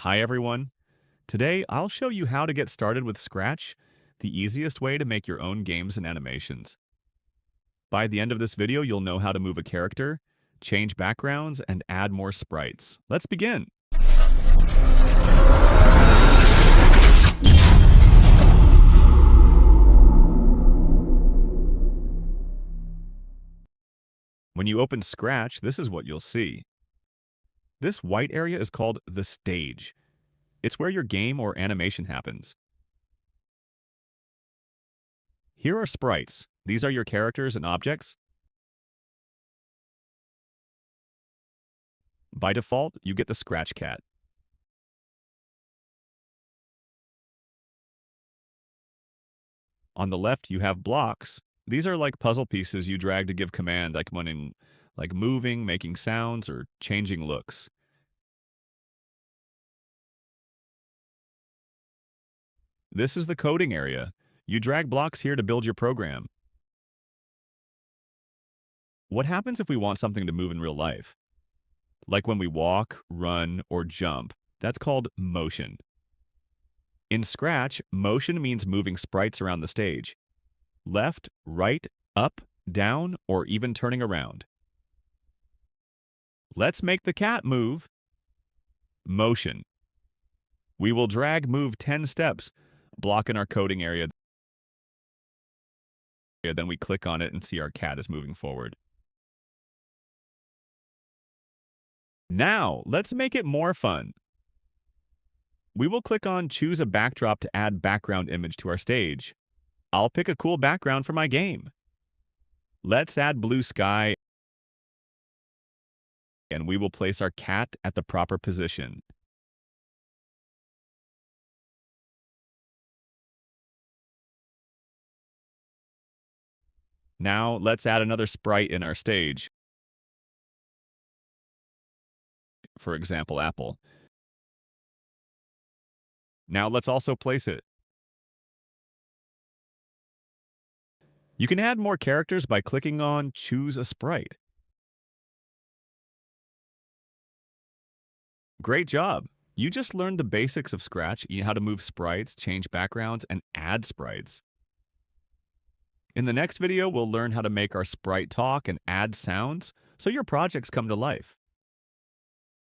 Hi everyone. Today I'll show you how to get started with Scratch, the easiest way to make your own games and animations. By the end of this video, you'll know how to move a character, change backgrounds, and add more sprites. Let's begin. When you open Scratch, this is what you'll see. This white area is called the stage. It's where your game or animation happens. Here are sprites. These are your characters and objects. By default, you get the Scratch Cat. On the left, you have blocks. These are like puzzle pieces you drag to give command, like moving, making sounds, or changing looks. This is the coding area. You drag blocks here to build your program. What happens if we want something to move in real life? Like when we walk, run, or jump. That's called motion. In Scratch, motion means moving sprites around the stage. Left, right, up, down, or even turning around. Let's make the cat move. Motion. We will drag move 10 steps, block in our coding area. Then we click on it and see our cat is moving forward. Now, let's make it more fun. We will click on Choose a Backdrop to add background image to our stage. I'll pick a cool background for my game. Let's add blue sky, and we will place our cat at the proper position. Now, let's add another sprite in our stage. For example, Apple. Now let's also place it. You can add more characters by clicking on Choose a Sprite. Great job! You just learned the basics of Scratch, how to move sprites, change backgrounds, and add sprites. In the next video, we'll learn how to make our sprite talk and add sounds so your projects come to life.